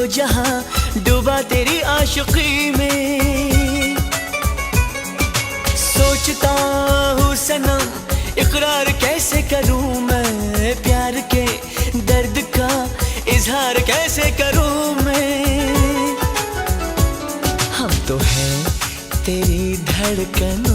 जहां डूबा तेरी आशिकी में। सोचता हूँ सनम इकरार कैसे करूँ मैं, प्यार के दर्द का इजहार कैसे करूँ मैं। हम तो हैं तेरी धड़कन,